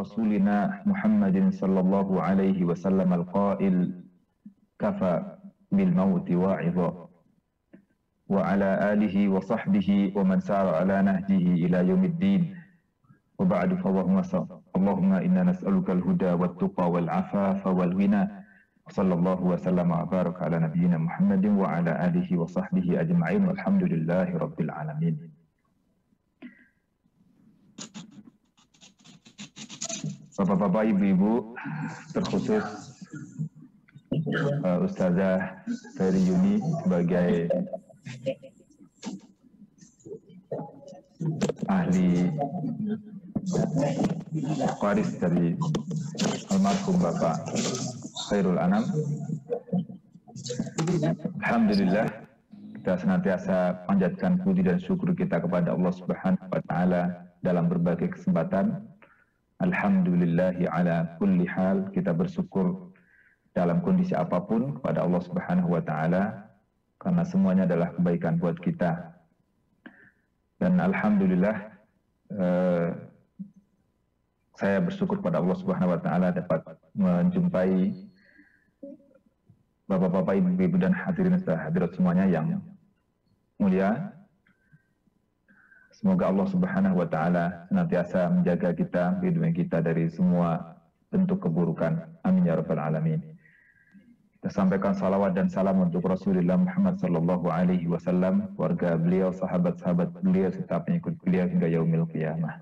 رسولنا محمد صلى الله عليه وسلم القائل كفى بالموت واعظا وعلى آله وصحبه ومن سار على نهجه إلى يوم الدين وبعد اللهم إنا نسألك الهدى والتقى والعفاف والغنى وصلى الله وسلم وبارك على نبينا محمد وعلى آله وصحبه أجمعين والحمد لله رب العالمين. Bapak-bapak, ibu-ibu, terkhusus Ustazah Ferry Yuni sebagai ahli waris dari almarhum Bapak Khairul Anam. Alhamdulillah, kita senantiasa panjatkan puji dan syukur kita kepada Allah Subhanahu wa Ta'ala dalam berbagai kesempatan. Alhamdulillahi ala kulli hal, kita bersyukur dalam kondisi apapun kepada Allah Subhanahu wa Ta'ala, karena semuanya adalah kebaikan buat kita. Dan alhamdulillah, saya bersyukur pada Allah Subhanahu wa Ta'ala dapat menjumpai bapak-bapak, ibu-ibu dan hadirin hadirat semuanya yang mulia. Semoga Allah Subhanahu wa Ta'ala senantiasa menjaga kita, melindungi kita dari semua bentuk keburukan. Amin ya rabbal alamin. Kita sampaikan salawat dan salam untuk Rasulullah Muhammad sallallahu alaihi wasallam, keluarga beliau, sahabat-sahabat beliau, serta pengikut beliau hingga yaumil qiyamah.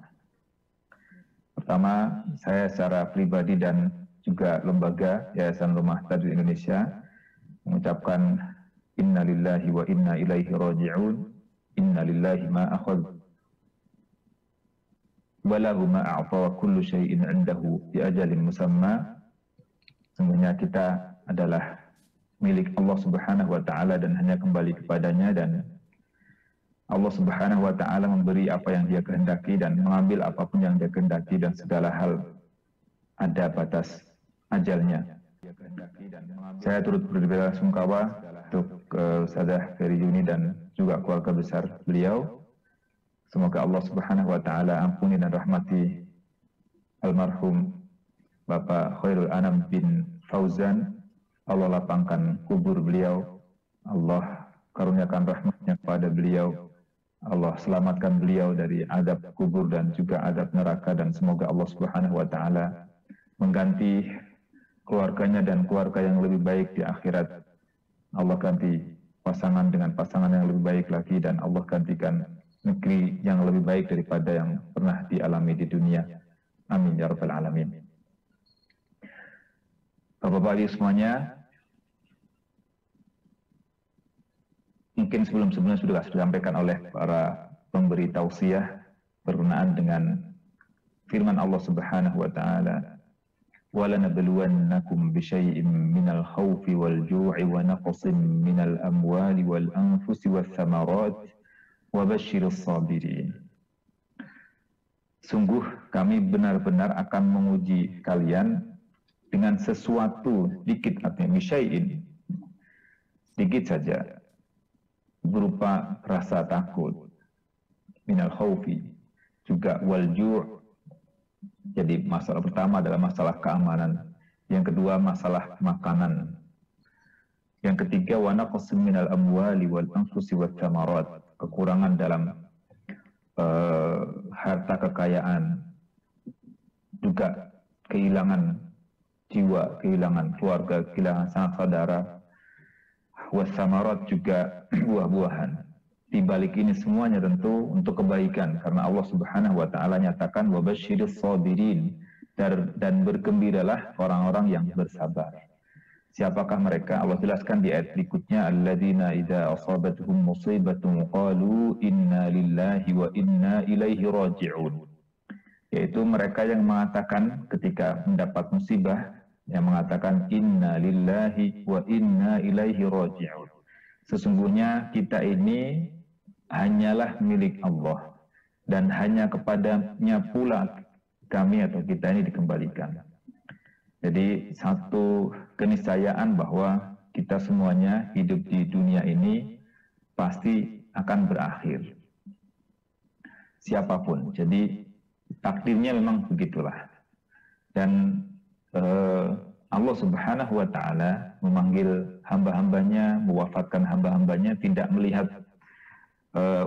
Pertama, saya secara pribadi dan juga lembaga Yayasan Rumah Tadwin Indonesia mengucapkan inna lillahi wa inna ilaihi raji'un. Inna lillahi ma akhadh walahu ma a'ta wa kullu syai'in 'indahu bi ajalin musamma. Sesungguhnya kita adalah milik Allah Subhanahu wa Ta'ala dan hanya kembali kepadanya, dan Allah Subhanahu wa Ta'ala memberi apa yang Dia kehendaki dan mengambil apapun yang Dia kehendaki, dan segala hal ada batas ajalnya. Saya turut berbelasungkawa untuk Ustazah Ferry Yuni dan juga keluarga besar beliau. Semoga Allah Subhanahu wa Ta'ala ampuni dan rahmati almarhum Bapak Khairul Anam bin Fauzan. Allah lapangkan kubur beliau, Allah karuniakan rahmatnya kepada beliau, Allah selamatkan beliau dari azab kubur dan juga azab neraka, dan semoga Allah Subhanahu wa Ta'ala mengganti keluarganya dan keluarga yang lebih baik di akhirat. Allah ganti pasangan dengan pasangan yang lebih baik lagi, dan Allah gantikan negeri yang lebih baik daripada yang pernah dialami di dunia. Amin ya rabbal alamin. Bapak-bapak semuanya, mungkin sebelum-sebelumnya sudah disampaikan oleh para pemberi tausiah berkenaan dengan firman Allah Subhanahu wa Ta'ala, وَلَنَبْلُوَنَّكُمْ بِشَيْءٍ مِّنَ الْخَوْفِ وَالْجُوعِ وَنَقْصٍ مِّنَ الْأَمْوَالِ وَالْأَنفُسِ وَالثَّمَرَاتِ وَبَشِّرِ الصَّابِرِينَ. Sungguh kami benar-benar akan menguji kalian dengan sesuatu sedikit, artinya bisyai'in, sedikit saja, berupa rasa takut, minal khawfi, juga wal ju'. Jadi masalah pertama adalah masalah keamanan, yang kedua masalah makanan, yang ketiga wa naqsin minal amwali wal anfusi wat thamarat, kekurangan dalam harta kekayaan, juga kehilangan jiwa, kehilangan keluarga, kehilangan sanak saudara, was thamarat, juga buah-buahan. Di balik ini semuanya tentu untuk kebaikan, karena Allah Subhanahu wa Ta'ala nyatakan wa basyiris sabirin, dan bergembiralah orang-orang yang bersabar. Siapakah mereka? Allah jelaskan di ayat berikutnya, alladzina idza asabatuhum musibatun qalu inna lillahi wa inna ilaihi raji'un. Yaitu mereka yang mengatakan ketika mendapat musibah, yang mengatakan inna lillahi wa inna ilaihi raji'un. Sesungguhnya kita ini hanyalah milik Allah, dan hanya kepadanya pula kami atau kita ini dikembalikan. Jadi satu keniscayaan bahwa kita semuanya hidup di dunia ini pasti akan berakhir. Siapapun. Jadi takdirnya memang begitulah. Dan Allah Subhanahu wa Ta'ala memanggil hamba-hambanya, mewafatkan hamba-hambanya, tidak melihat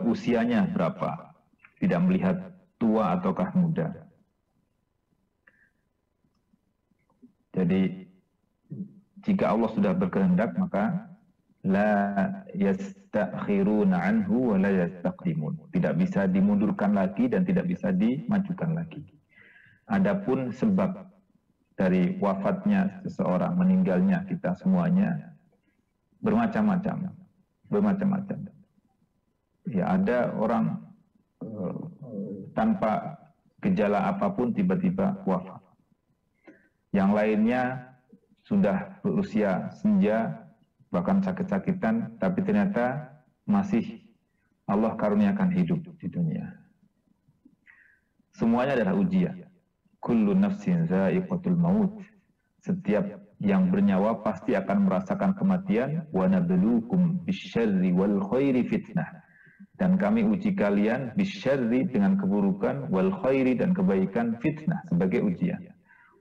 usianya berapa, tidak melihat tua ataukah muda. Jadi jika Allah sudah berkehendak, maka la yastakhiruna anhu wa la yastaqdimun. Tidak bisa dimundurkan lagi dan tidak bisa dimajukan lagi. Adapun sebab dari wafatnya seseorang, meninggalnya kita semuanya bermacam-macam. Ya, ada orang tanpa gejala apapun tiba-tiba wafat. Yang lainnya sudah berusia senja, bahkan sakit-sakitan, tapi ternyata masih Allah karuniakan hidup di dunia. Semuanya adalah ujian. Kullu nafsin za'iqatul maut. Setiap yang bernyawa pasti akan merasakan kematian. Wa nabluukum bisyarri wal khairi fitnah. Dan kami uji kalian bisyarri dengan keburukan, wal khairi dan kebaikan, fitnah sebagai ujian.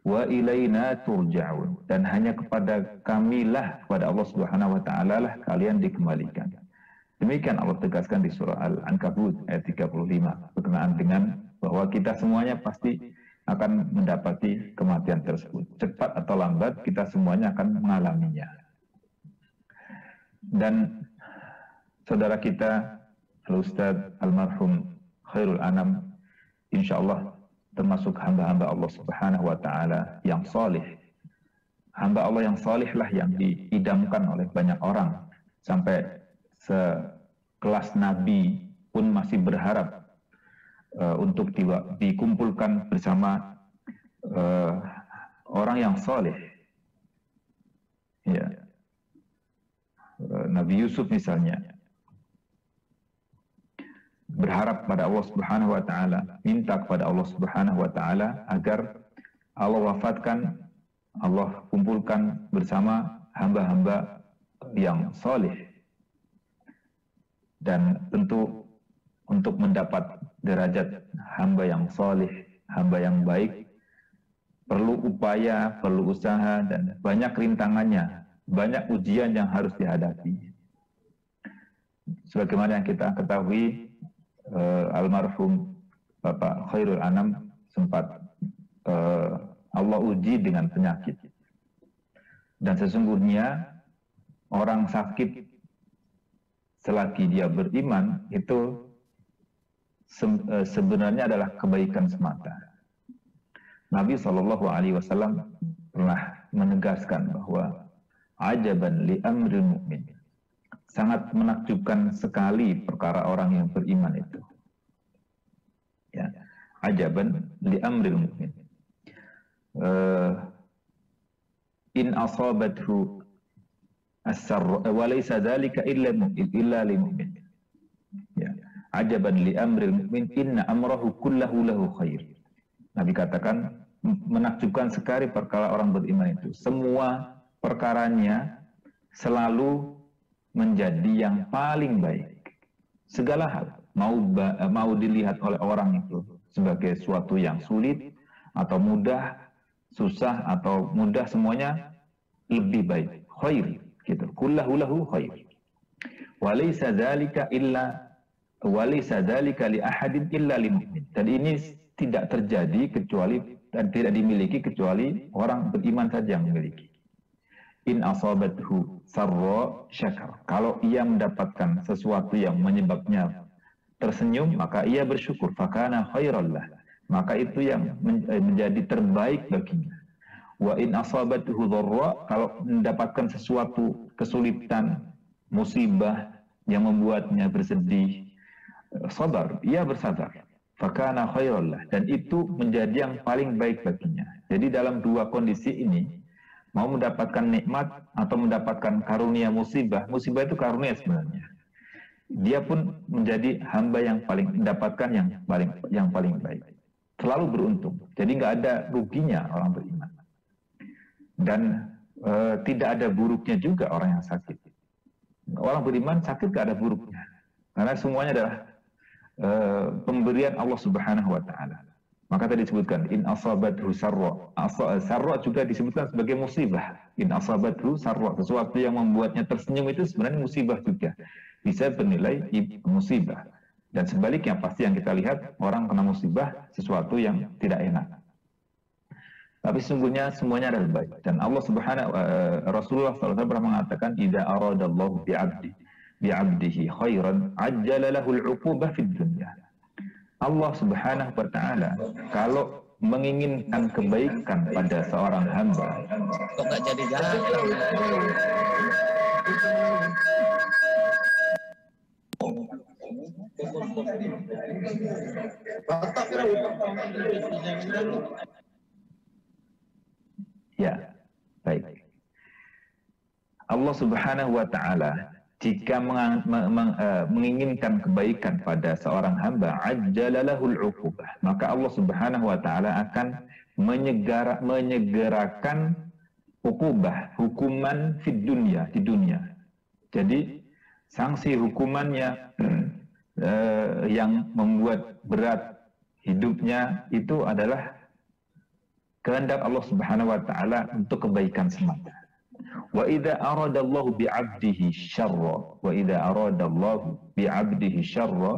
Wa ilaina turja'un, dan hanya kepada kamilah, kepada Allah Subhanahu wa Ta'ala lah kalian dikembalikan. Demikian Allah tegaskan di surah Al-Ankabut ayat 35 berkenaan dengan bahwa kita semuanya pasti akan mendapati kematian tersebut. Cepat atau lambat kita semuanya akan mengalaminya. Dan saudara kita Al-Ustaz Almarhum Khairul Anam insyaallah termasuk hamba-hamba Allah Subhanahu wa Ta'ala yang salih. Hamba Allah yang salih lah yang diidamkan oleh banyak orang. Sampai sekelas Nabi pun masih berharap untuk dikumpulkan bersama orang yang salih. Ya. Nabi Yusuf misalnya berharap pada Allah Subhanahu wa Ta'ala, minta kepada Allah Subhanahu wa Ta'ala agar Allah wafatkan, Allah kumpulkan bersama hamba-hamba yang soleh. Dan tentu untuk mendapat derajat hamba yang soleh, hamba yang baik, perlu upaya, perlu usaha, dan banyak rintangannya, banyak ujian yang harus dihadapi. Sebagaimana yang kita ketahui, almarhum Bapak Khairul Anam sempat Allah uji dengan penyakit. Dan sesungguhnya orang sakit selagi dia beriman itu sebenarnya adalah kebaikan semata. Nabi SAW pernah menegaskan bahwa ajaban li amril mu'min, sangat menakjubkan sekali perkara orang yang beriman itu. Ya, ajaban li amril mu'min. In asabathu as-sarra wa laysa dzalika illa li mu'min. Ya, ajaban li amril mu'min inna amrahu kullahu lahu khair. Nabi katakan menakjubkan sekali perkara orang beriman itu. Semua perkaranya selalu menjadi yang paling baik. Segala hal mau dilihat oleh orang itu sebagai suatu yang sulit atau mudah, susah atau mudah, semuanya lebih baik. Khair gitu. Kullahu lahu khair. Walaysa dzalika li ahadin illa lil mu'min. Dan ini tidak terjadi kecuali dan tidak dimiliki kecuali orang beriman saja yang memiliki. In asabathu sarra syakar. Kalau ia mendapatkan sesuatu yang menyebabnya tersenyum, maka ia bersyukur. Fakana khairallah. Maka itu yang menjadi terbaik baginya. Wa in asabathu dharra. Kalau mendapatkan sesuatu kesulitan, musibah yang membuatnya bersedih, sabar, ia bersabar. Fakana khairallah. Dan itu menjadi yang paling baik baginya. Jadi dalam dua kondisi ini, mau mendapatkan nikmat atau mendapatkan karunia musibah, musibah itu karunia sebenarnya. Dia pun menjadi hamba yang paling mendapatkan yang paling baik. Selalu beruntung. Jadi nggak ada ruginya orang beriman. Dan tidak ada buruknya juga orang yang sakit. Orang beriman sakit nggak ada buruknya. Karena semuanya adalah pemberian Allah Subhanahu wa Ta'ala. Maka tadi disebutkan in asabathu sarra. Sarra juga disebutkan sebagai musibah. In asabathu sarra, sesuatu yang membuatnya tersenyum itu sebenarnya musibah juga. Bisa bernilai musibah. Dan sebaliknya pasti yang kita lihat orang kena musibah sesuatu yang tidak enak. Tapi sesungguhnya semuanya adalah baik. Dan Allah Subhanahu Rasulullah SAW pernah mengatakan idza aradallahu bi'abdihi khairan ajjala lahul 'uqubah fid dunya. Allah Subhanahu wa taala kalau menginginkan kebaikan pada seorang hamba, kok nggak jadi jalan? Ya, baik. Allah Subhanahu wa taala jika menginginkan kebaikan pada seorang hamba, ajjalalahul 'uqubah, maka Allah Subhanahu wa taala akan menyegerakan uqubah, hukuman di dunia. Jadi sanksi hukumannya yang membuat berat hidupnya itu adalah kehendak Allah Subhanahu wa taala untuk kebaikan semata. Wa idza aradallahu bi'abdihi syarra,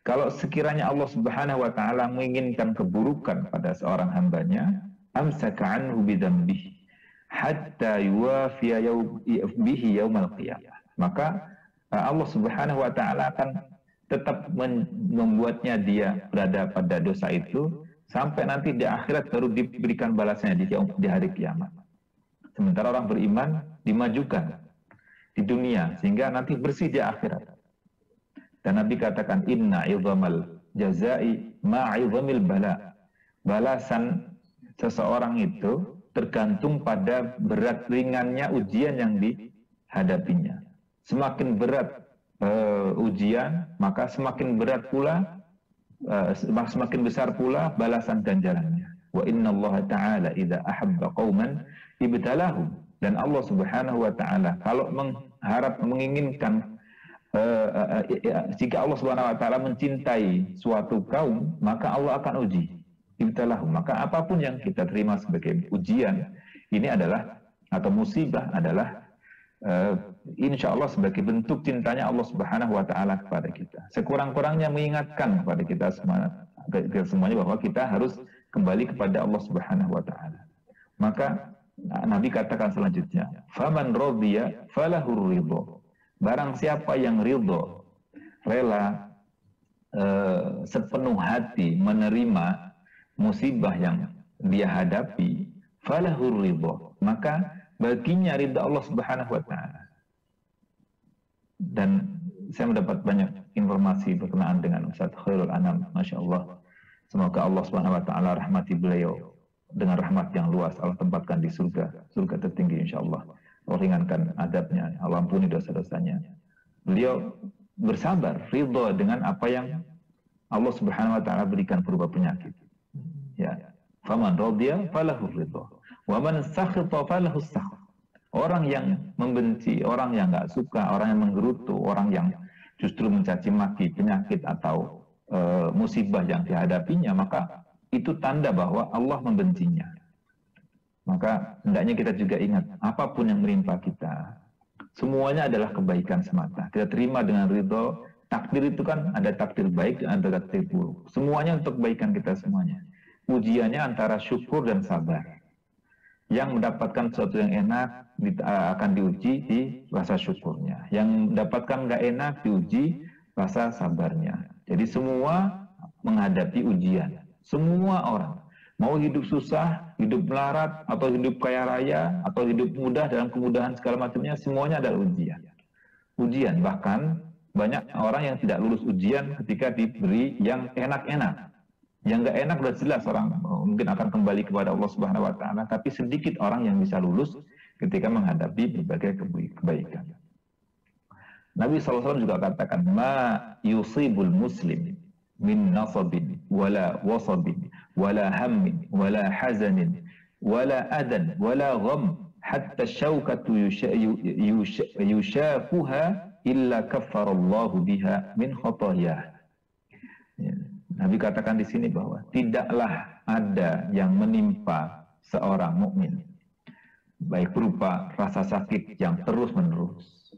kalau sekiranya Allah Subhanahu wa taala menginginkan keburukan pada seorang hambanya, amsaka anhu bidzambihi hatta yuwafiya bihi yaumal qiyamah. Maka Allah Subhanahu wa taala akan tetap membuatnya dia berada pada dosa itu sampai nanti di akhirat baru diberikan balasnya di hari kiamat. Sementara orang beriman dimajukan di dunia sehingga nanti bersih di akhirat. Dan Nabi katakan inna 'idhamal jazai ma'idhamil bala. Balasan seseorang itu tergantung pada berat ringannya ujian yang dihadapinya. Semakin berat ujian, maka semakin berat pula semakin besar pula balasan ganjarannya. Wa innallaha ta'ala idza ahabba qauman ibtalahum, dan Allah Subhanahu wa taala kalau menginginkan jika Allah Subhanahu wa taala mencintai suatu kaum, maka Allah akan uji. Ibtalahum, maka apapun yang kita terima sebagai ujian ini adalah atau musibah adalah insya Allah sebagai bentuk cintanya Allah Subhanahu wa taala kepada kita. Sekurang-kurangnya mengingatkan kepada kita semuanya bahwa kita harus kembali kepada Allah Subhanahu wa taala. Maka Nabi katakan selanjutnya, faman radiya falahur ridha. Barang siapa yang ridha, rela sepenuh hati menerima musibah yang dia hadapi, falahur ridha, maka baginya ridha Allah Subhanahu wa taala. Dan saya mendapat banyak informasi berkenaan dengan Ustaz Khairul Anam, Masya Allah. Semoga Allah Subhanahu wa taala rahmati beliau dengan rahmat yang luas. Allah tempatkan di surga tertinggi insya Allah. Allah ringankan adabnya, Allah ampuni dosa-dosanya. Beliau bersabar, ridha dengan apa yang Allah Subhanahu wa taala berikan berupa penyakit. Ya, faman radiya falahu ridha, wa man sakhita falahu sakht. Orang yang membenci, orang yang nggak suka, orang yang menggerutu, orang yang justru mencaci maki penyakit atau musibah yang dihadapinya, maka itu tanda bahwa Allah membencinya. Maka hendaknya kita juga ingat, apapun yang menimpa kita, semuanya adalah kebaikan semata. Kita terima dengan ridho. Takdir itu kan ada takdir baik dan ada takdir buruk. Semuanya untuk kebaikan kita semuanya. Ujiannya antara syukur dan sabar. Yang mendapatkan sesuatu yang enak akan diuji di rasa syukurnya. Yang mendapatkan nggak enak diuji rasa sabarnya. Jadi semua menghadapi ujian. Semua orang. Mau hidup susah, hidup melarat, atau hidup kaya raya, atau hidup mudah dalam kemudahan segala macamnya, semuanya adalah ujian. Ujian, bahkan banyak orang yang tidak lulus ujian ketika diberi yang enak-enak. Yang nggak enak udah jelas orang mungkin akan kembali kepada Allah Subhanahu wa taala, tapi sedikit orang yang bisa lulus ketika menghadapi berbagai kebaikan. Nabi SAW juga katakan, ma yusibul muslim min nasabin wala wasabin wala hammin wala hazanin wala adan wala gham hatta syaukatu yushakuha illa kaffarallahu biha min khatayah. Nabi katakan di sini bahwa tidaklah ada yang menimpa seorang mukmin, baik berupa rasa sakit yang terus-menerus,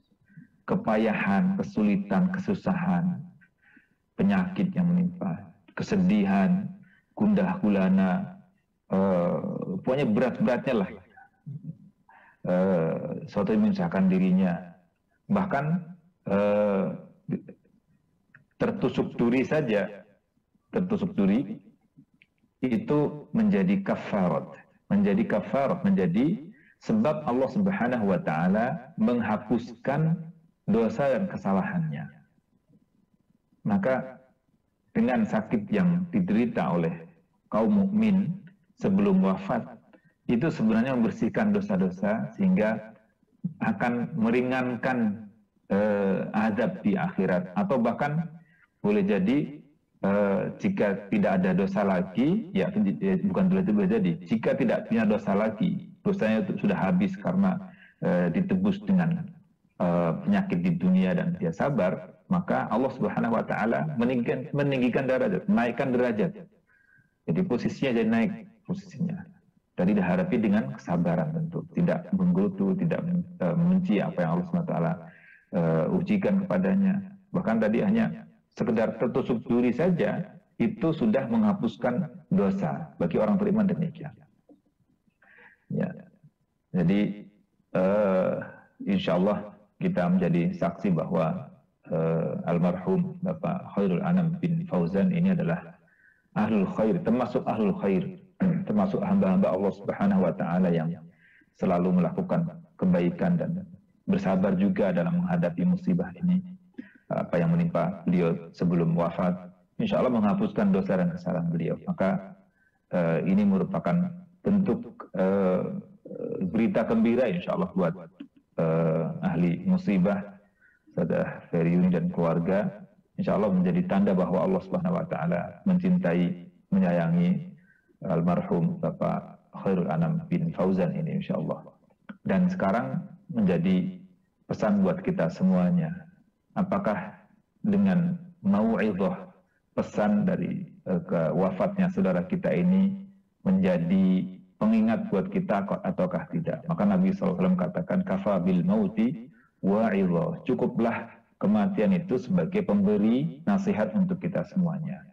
kepayahan, kesulitan, kesusahan, penyakit yang menimpa, kesedihan, gundah gulana, pokoknya berat-beratnya lah, suatu yang menyusahkan dirinya, bahkan tertusuk duri saja, tertusuk duri itu menjadi kafarat, menjadi sebab Allah Subhanahu wa taala menghapuskan dosa dan kesalahannya. Maka dengan sakit yang diderita oleh kaum mukmin sebelum wafat, itu sebenarnya membersihkan dosa-dosa sehingga akan meringankan azab di akhirat, atau bahkan boleh jadi jika tidak ada dosa lagi, ya bukan boleh jadi, jika tidak punya dosa lagi, dosanya itu sudah habis karena ditebus dengan penyakit di dunia dan dia sabar, maka Allah Subhanahu wa taala meninggikan derajat, menaikkan derajat. Jadi posisinya jadi naik posisinya. Tadi dihadapi dengan kesabaran tentu, tidak menggerutu, tidak membenci apa yang Allah Subhanahu wa taala ujikan kepadanya. Bahkan tadi hanya sekedar tertusuk duri saja itu sudah menghapuskan dosa bagi orang beriman demikian. Ya. Jadi insya Allah kita menjadi saksi bahwa almarhum Bapak Khairul Anam bin Fauzan ini adalah ahlul khair, termasuk ahlul khair, termasuk hamba-hamba Allah Subhanahu wa taala yang selalu melakukan kebaikan dan bersabar juga dalam menghadapi musibah ini. Apa yang menimpa beliau sebelum wafat, insya Allah menghapuskan dosa dan kesalahan beliau. Maka ini merupakan bentuk berita gembira insya Allah buat ahli musibah, saudara Feriuni dan keluarga. Insya Allah menjadi tanda bahwa Allah Subhanahu wa taala mencintai, menyayangi almarhum Bapak Khairul Anam bin Fauzan ini insya Allah. Dan sekarang menjadi pesan buat kita semuanya. Apakah dengan mau'idhah, pesan dari wafatnya saudara kita ini menjadi pengingat buat kita ataukah tidak? Maka Nabi SAW katakan, kafa bil mauti wa'idhah. Cukuplah kematian itu sebagai pemberi nasihat untuk kita semuanya.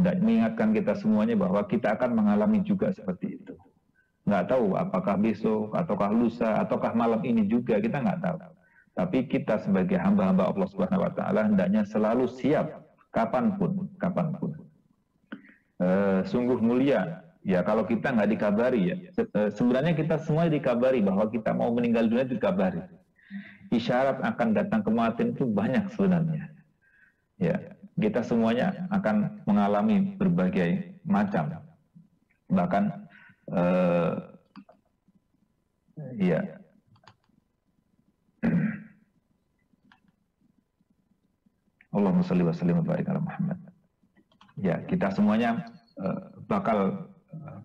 Dan mengingatkan kita semuanya bahwa kita akan mengalami juga seperti itu. Nggak tahu apakah besok, ataukah lusa, ataukah malam ini juga, kita nggak tahu. Tapi kita sebagai hamba-hamba Allah Subhanahu wa taala hendaknya selalu siap kapanpun. Sungguh mulia ya kalau kita nggak dikabari ya. Sebenarnya kita semua dikabari bahwa kita mau meninggal dunia, dikabari. Isyarat akan datang kematian itu banyak sebenarnya. Ya, kita semuanya akan mengalami berbagai macam. Bahkan ya, Allahumma shalli wa sallim wa barik ala Muhammad. Ya, kita semuanya bakal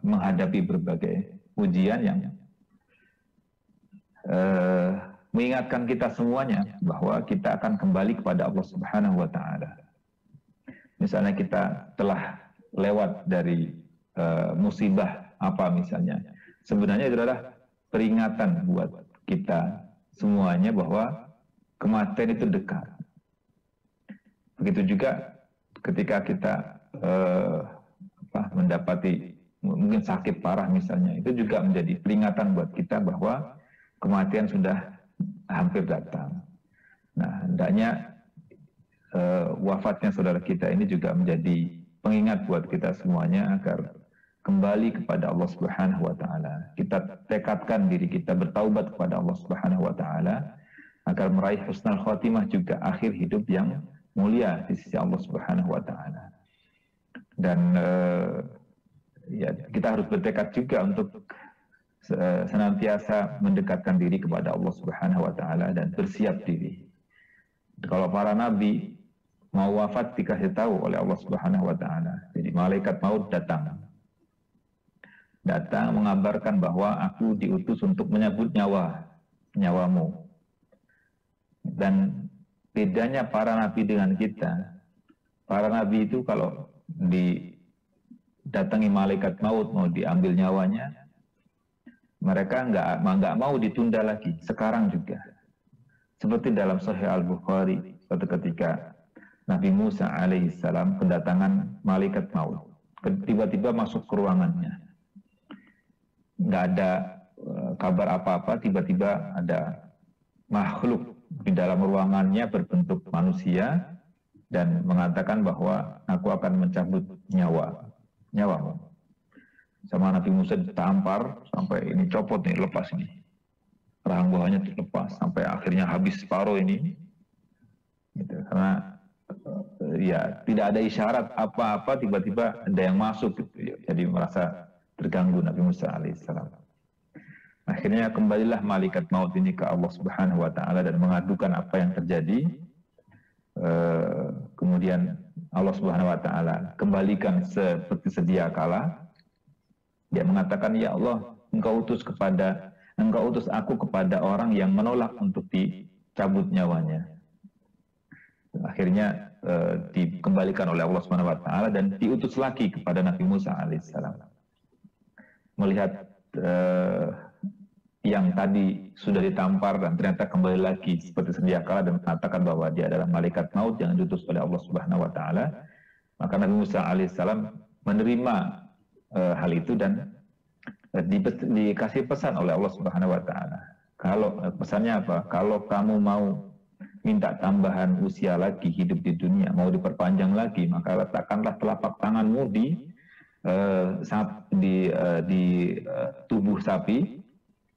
menghadapi berbagai ujian yang mengingatkan kita semuanya bahwa kita akan kembali kepada Allah Subhanahu wa taala. Misalnya kita telah lewat dari musibah apa misalnya, sebenarnya itu adalah peringatan buat kita semuanya bahwa kematian itu dekat. Begitu juga ketika kita mendapati mungkin sakit parah misalnya, itu juga menjadi peringatan buat kita bahwa kematian sudah hampir datang. Nah, hendaknya wafatnya saudara kita ini juga menjadi pengingat buat kita semuanya agar kembali kepada Allah Subhanahu wa taala. Kita tekadkan diri kita bertaubat kepada Allah Subhanahu wa taala agar meraih husnul khotimah juga akhir hidup yang mulia di sisi Allah Subhanahu wa taala. Dan ya kita harus bertekad juga untuk senantiasa mendekatkan diri kepada Allah Subhanahu wa taala dan bersiap diri. Kalau para nabi mau wafat dikasih tahu oleh Allah Subhanahu wa taala. Jadi malaikat maut datang mengabarkan bahwa aku diutus untuk menyabut nyawamu. Dan bedanya para nabi dengan kita, para nabi itu kalau didatangi malaikat maut mau diambil nyawanya, mereka nggak mau ditunda lagi, sekarang juga. Seperti dalam Sahih Al-Bukhari, suatu ketika Nabi Musa alaihissalam kedatangan malaikat maut, tiba-tiba masuk ke ruangannya, nggak ada kabar apa-apa, tiba-tiba ada makhluk di dalam ruangannya berbentuk manusia dan mengatakan bahwa aku akan mencabut nyawamu. Sama Nabi Musa ditampar sampai ini copot nih, lepas ini, rahang bawahnya terlepas sampai akhirnya habis separuh ini, gitu. Karena ya tidak ada isyarat apa-apa, tiba-tiba ada yang masuk gitu, jadi merasa terganggu Nabi Musa alaihissalam. Akhirnya kembalilah malaikat maut ini ke Allah Subhanahu wa Ta'ala dan mengadukan apa yang terjadi. Kemudian Allah Subhanahu wa Ta'ala kembalikan seperti sedia kala. Dia mengatakan, ya Allah, engkau utus aku kepada orang yang menolak untuk dicabut nyawanya. Akhirnya dikembalikan oleh Allah Subhanahu wa Ta'ala dan diutus lagi kepada Nabi Musa alaihissalam. Melihat yang tadi sudah ditampar dan ternyata kembali lagi seperti sedia kala dan mengatakan bahwa dia adalah malaikat maut yang diutus oleh Allah Subhanahu wa Ta'ala, maka Nabi Musa alaihissalam menerima hal itu dan dikasih pesan oleh Allah Subhanahu wa Ta'ala. Kalau pesannya apa? Kalau kamu mau minta tambahan usia lagi hidup di dunia, mau diperpanjang lagi, maka letakkanlah telapak tanganmu di tubuh sapi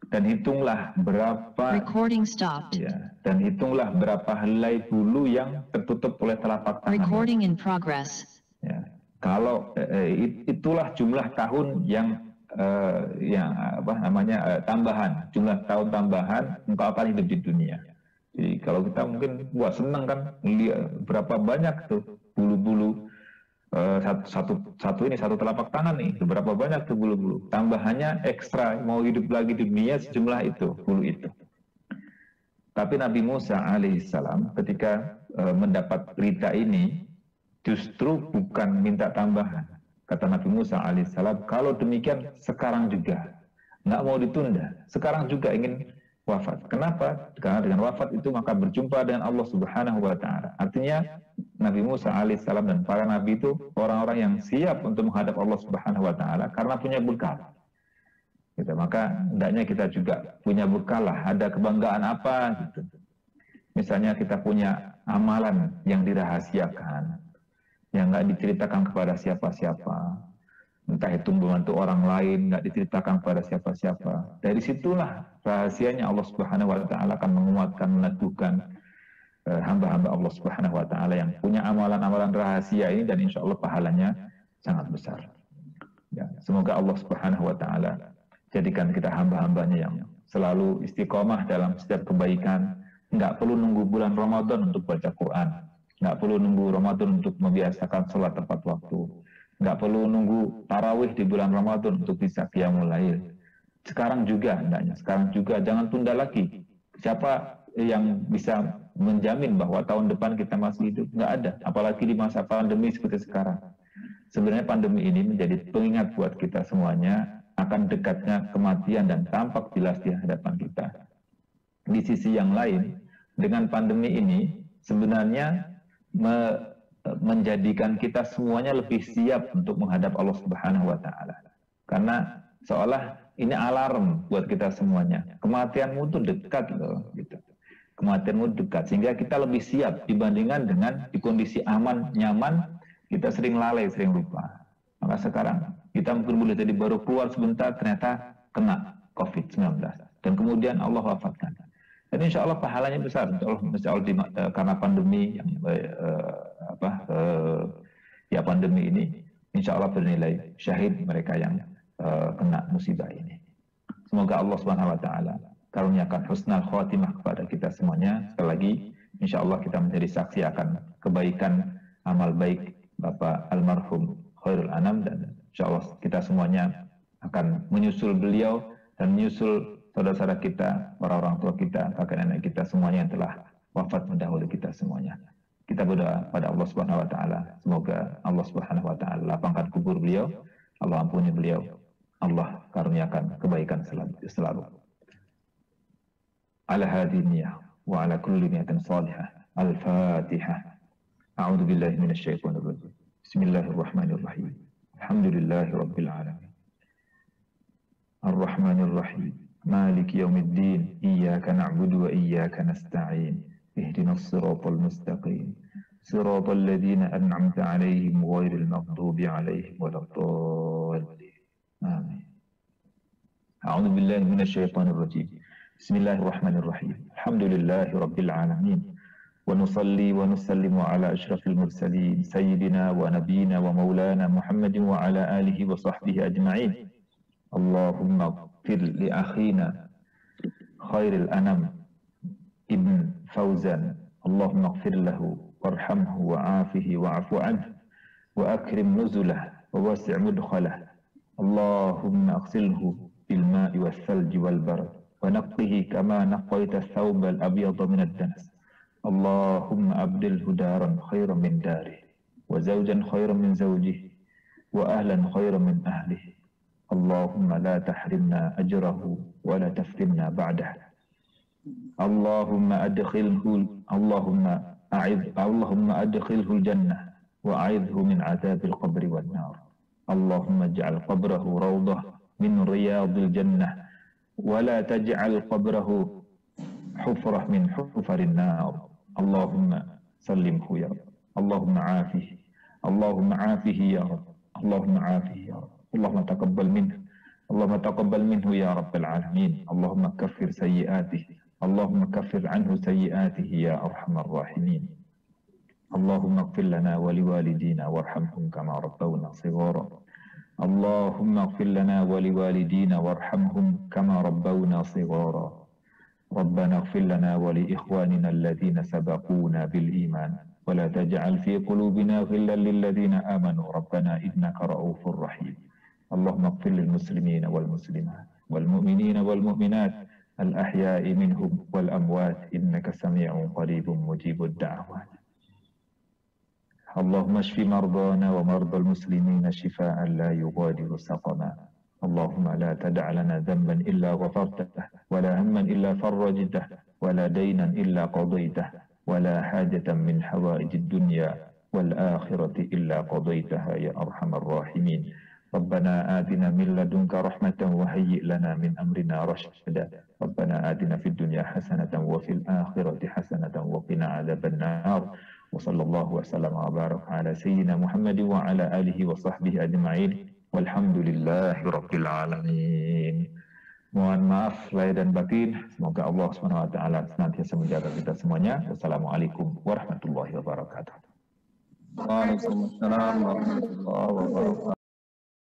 dan hitunglah berapa dan hitunglah berapa helai bulu yang tertutup oleh telapak tangan. Ya. Kalau itulah jumlah tahun yang tambahan, jumlah tahun tambahan engkau akan hidup di dunia. Jadi kalau kita mungkin buat senang kan, lihat berapa banyak tuh bulu-bulu satu telapak tangan nih, berapa banyak tuh bulu-bulu, tambahannya ekstra mau hidup lagi di dunia sejumlah itu bulu itu. Tapi Nabi Musa alaihissalam ketika mendapat berita ini justru bukan minta tambahan. Kata Nabi Musa alaihissalam, kalau demikian sekarang juga, nggak mau ditunda, sekarang juga ingin wafat. Kenapa? Karena dengan wafat itu maka berjumpa dengan Allah Subhanahu wa Ta'ala. Artinya Nabi Musa alaihissalam dan para nabi itu orang-orang yang siap untuk menghadap Allah Subhanahu wa Ta'ala karena punya bekal. Gitu. Maka hendaknya kita juga punya bekal lah, ada kebanggaan apa gitu. Misalnya kita punya amalan yang dirahasiakan, yang nggak diceritakan kepada siapa-siapa, entah itu membantu orang lain, nggak diceritakan kepada siapa-siapa. Dari situlah rahasianya Allah Subhanahu wa Ta'ala akan menguatkan, meneguhkan hamba-hamba Allah Subhanahu wa Ta'ala yang punya amalan-amalan rahasia ini, dan insya Allah pahalanya sangat besar. Ya, semoga Allah Subhanahu wa Ta'ala jadikan kita hamba-hambanya yang selalu istiqomah dalam setiap kebaikan. Nggak perlu nunggu bulan Ramadan untuk baca Quran, nggak perlu nunggu Ramadan untuk membiasakan sholat tepat waktu, nggak perlu nunggu tarawih di bulan Ramadan untuk bisa qiyamul lail. Sekarang juga, hendaknya sekarang juga, jangan tunda lagi. Siapa yang bisa menjamin bahwa tahun depan kita masih hidup? Nggak ada, apalagi di masa pandemi seperti sekarang. Sebenarnya pandemi ini menjadi pengingat buat kita semuanya akan dekatnya kematian dan tampak jelas di hadapan kita. Di sisi yang lain, dengan pandemi ini sebenarnya menjadikan kita semuanya lebih siap untuk menghadap Allah Subhanahu wa Ta'ala. Karena seolah ini alarm buat kita semuanya. Kematianmu itu dekat loh, gitu. Kematianmu dekat, sehingga kita lebih siap dibandingkan dengan di kondisi aman, nyaman, kita sering lalai, sering lupa. Maka sekarang kita mungkin boleh tadi baru keluar sebentar, ternyata kena COVID-19, dan kemudian Allah wafatkan. Dan insya Allah pahalanya besar, insya Allah karena pandemi yang pandemi ini, insya Allah bernilai syahid mereka yang kena musibah ini. Semoga Allah Subhanahu wa Ta'ala karuniakan husnul khatimah kepada kita semuanya. Sekali lagi, insya Allah kita menjadi saksi akan kebaikan amal baik Bapak almarhum Khairul Anam, dan insya Allah kita semuanya akan menyusul beliau dan menyusul saudara-saudara kita, para orang tua kita, kakek nenek kita semuanya yang telah wafat mendahului kita semuanya. Kita berdoa pada Allah Subhanahu wa taala, semoga Allah Subhanahu wa taala lapangkan kubur beliau, Allah ampuni beliau, Allah karuniakan kebaikan selalu. Ala hadhihi niyyah wa ala kulli niyatin salihah. Al-Fatihah. A'udzu billahi minasy syaithanir rajim. Bismillahirrahmanirrahim. Alhamdulillahi rabbil alamin. Ar-Rahmanir Rahim. Maliki yaumiddin. Iyyaka na'budu wa iyyaka nasta'in. Ihdinas siratal mustaqim. Siratal ladzina an'amta 'alaihim ghairil maghdubi 'alaihim waladdallin. Amin. A'udzu billahi minasy syaithanir rajim. Bismillahirrahmanirrahim. Alhamdulillahi rabbil alamin. Wa nusalli wa nusallimu ala asyrafil mursalin sayyidina wa nabiyyina wa maulana Muhammadin wa ala alihi wa sahbihi ajma'in. Allahumma ighfir li akhina khairil anam Ibn Fauzan. Allahumma ighfir lahu warhamhu wa'afihi wa'afu anhu wa akrim nuzulah wa wasi' mudkhalah. Allahumma aghsilhu bil ma'i was salji wal barad wa naqqihi kama naqqaita ath-thawb al-abyad min ad-danas. Allahumma abdilhu daran khairan min darihi wa zawjan khairan min zawjihi wa ahlan khairan min ahlihi. Allahumma la tahrimna ajrahu wa la taftinna ba'dah. Allahumma adkhilhu al-jannah wa a'idhhu min 'adzabil qabri wan nar. Allahumma ij'al qabrahu rawdah min riyadil jannah wa la taj'al qabrahu hufrah min hufarin nar. Allahumma sallimhu ya Rabb. Allahumma 'afihi. Allahumma 'afihi ya Rabb. Allahumma 'afihi ya Rabb. Allahumma taqabbal minhu. Allahumma taqabbal minhu ya Rabbal alamin. Allahumma kaffir sayyi'atihi. Allahumma kaffir anhu sayyi'atihi ya arhamar rahimin. Allahumma ighfir lana wa liwalidina warhamhum kama rabbawna shighara. Allahumma ighfir lana wa liwalidina warhamhum kama rabbawna shighara. Rabbana ighfir lana wa li ikhwanina alladhina sabaquna bil iman wa la taj'al fi qulubina ghillan lil ladzina amanu rabbana innaka ra'ufur rahim. Allahumma ighfir lil muslimina wal muslimat wal mu'minina wal mu'minat al ahya'i minhum wal amwat innaka sami'un qaribun mujibud da'wat. Allahumma shfi mardana wa mardal muslimina shifaan la yughadiru saqama. Allahumma la tada' lana dhanban illa ghafartah wa la hamman illa farajtah wa la daynan illa qadaytah wa la hajatan min hawaijid dunya wal akhirati illa qadaytaha ya arhamar rahimin. ربنا آتنا من لدنك رحمة وهيئ لنا من أمرنا رشدا. ربنا آتنا في الدنيا حسنة وفي الآخرة حسنة وقنا عذاب النار. وصلى الله وسلم وبارك على سيدنا محمد وعلى آله وصحبه أجمعين والحمد لله رب العالمين. Mohon maaf lahir dan batin. Semoga Allah SWT senantiasa menjaga kita semuanya. Wassalamualaikum warahmatullahi wabarakatuh. Waalaikumsalam warahmatullahi wabarakatuh.